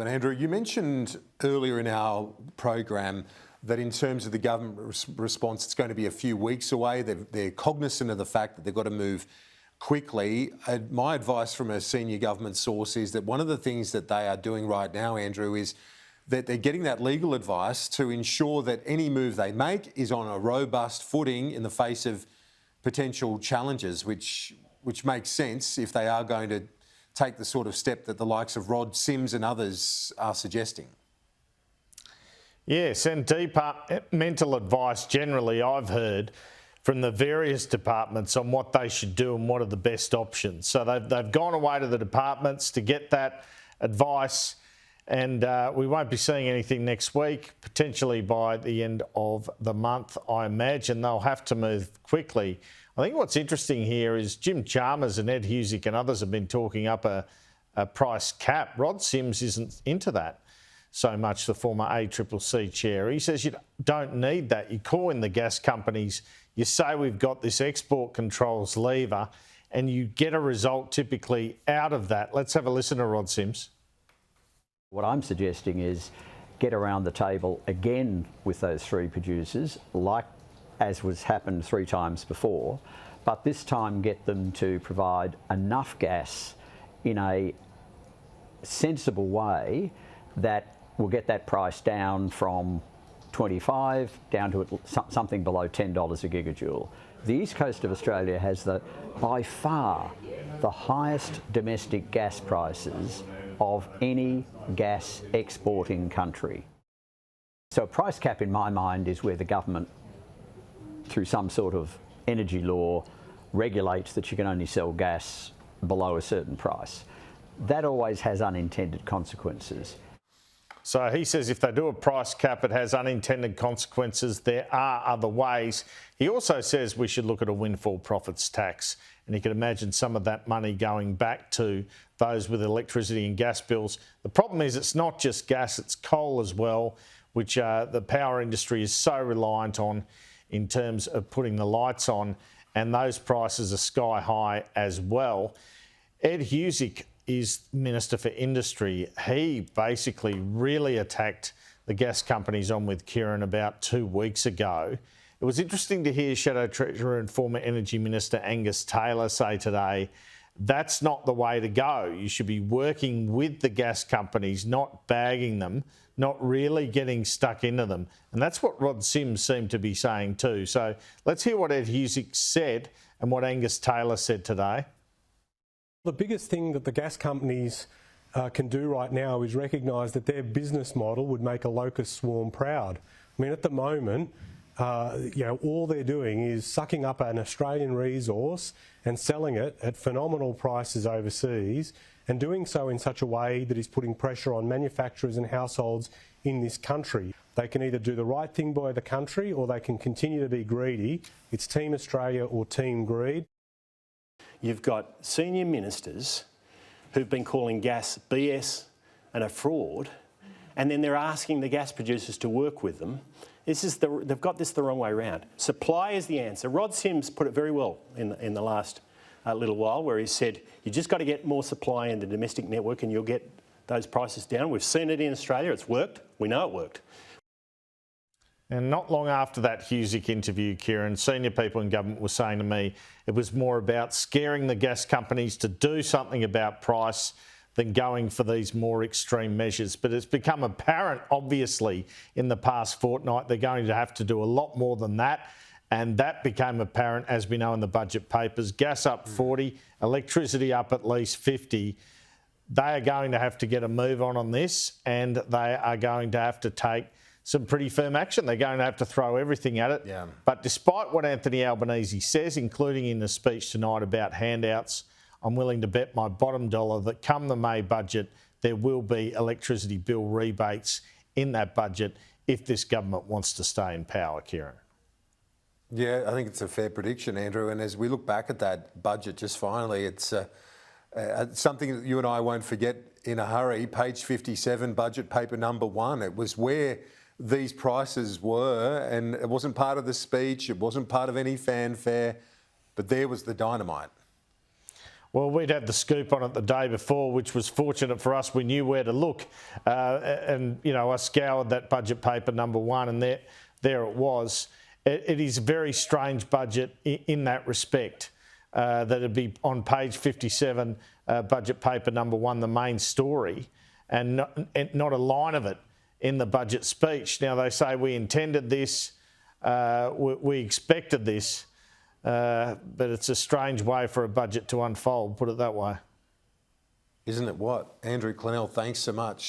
But Andrew, you mentioned earlier in our program that in terms of the government response, it's going to be a few weeks away. They're cognizant of the fact that they've got to move quickly. My advice from a senior government source is that one of the things that they are doing right now, Andrew, is that they're getting that legal advice to ensure that any move they make is on a robust footing in the face of potential challenges, which makes sense if they are going to take the sort of step that the likes of Rod Sims and others are suggesting. Yes, and departmental advice generally I've heard from the various departments on what they should do and what are the best options. So they've gone away to the departments to get that advice, and we won't be seeing anything next week. Potentially by the end of the month, I imagine they'll have to move quickly. I think what's interesting here is Jim Chalmers and Ed Husick and others have been talking up a price cap. Rod Sims isn't into that so much, the former ACCC chair. He says you don't need that. You call in the gas companies, you say we've got this export controls lever, and you get a result typically out of that. Let's have a listen to Rod Sims. What I'm suggesting is get around the table again with those three producers, like as was happened 3 times before, but this time get them to provide enough gas in a sensible way that will get that price down from 25 down to something below $10 a gigajoule. The east coast of Australia has by far the highest domestic gas prices of any gas exporting country. So a price cap in my mind is where the government, through some sort of energy law, regulates that you can only sell gas below a certain price. That always has unintended consequences. So he says if they do a price cap, it has unintended consequences. There are other ways. He also says we should look at a windfall profits tax, and you can imagine some of that money going back to those with electricity and gas bills. The problem is it's not just gas, it's coal as well, which the power industry is so reliant on in terms of putting the lights on, and those prices are sky high as well. Ed Husick is Minister for Industry. He basically really attacked the gas companies on with Kieran about 2 weeks ago. It was interesting to hear Shadow Treasurer and former Energy Minister Angus Taylor say today, that's not the way to go. You should be working with the gas companies, not bagging them, not really getting stuck into them. And that's what Rod Sims seemed to be saying too. So let's hear what Ed Husick said and what Angus Taylor said today. The biggest thing that the gas companies can do right now is recognise that their business model would make a locust swarm proud. I mean, at the moment, all they're doing is sucking up an Australian resource and selling it at phenomenal prices overseas, and doing so in such a way that is putting pressure on manufacturers and households in this country. They can either do the right thing by the country or they can continue to be greedy. It's Team Australia or Team Greed. You've got senior ministers who've been calling gas BS and a fraud, and then they're asking the gas producers to work with them. They've got this the wrong way around. Supply is the answer. Rod Sims put it very well in the last little while, where he said, you just got to get more supply in the domestic network and you'll get those prices down. We've seen it in Australia. It's worked. We know it worked. And not long after that Husick interview, Kieran, senior people in government were saying to me it was more about scaring the gas companies to do something about price than going for these more extreme measures. But it's become apparent, obviously, in the past fortnight, they're going to have to do a lot more than that. And that became apparent, as we know in the budget papers. Gas up 40, electricity up at least 50. They are going to have to get a move on this, and they are going to have to take some pretty firm action. They're going to have to throw everything at it. Yeah. But despite what Anthony Albanese says, including in the speech tonight about handouts, I'm willing to bet my bottom dollar that come the May budget, there will be electricity bill rebates in that budget if this government wants to stay in power, Kieran. Yeah, I think it's a fair prediction, Andrew. And as we look back at that budget, just finally, it's something that you and I won't forget in a hurry. Page 57, budget paper number 1. It was where these prices were, and it wasn't part of the speech, it wasn't part of any fanfare, but there was the dynamite. Well, we'd had the scoop on it the day before, which was fortunate for us. We knew where to look. And, you know, I scoured that budget paper number 1 and there it was. It is a very strange budget in that respect. That it'd be on page 57, budget paper number 1, the main story, and not a line of it in the budget speech. Now, they say we intended this, we expected this, but it's a strange way for a budget to unfold, put it that way. Isn't it what? Andrew Clennell, thanks so much.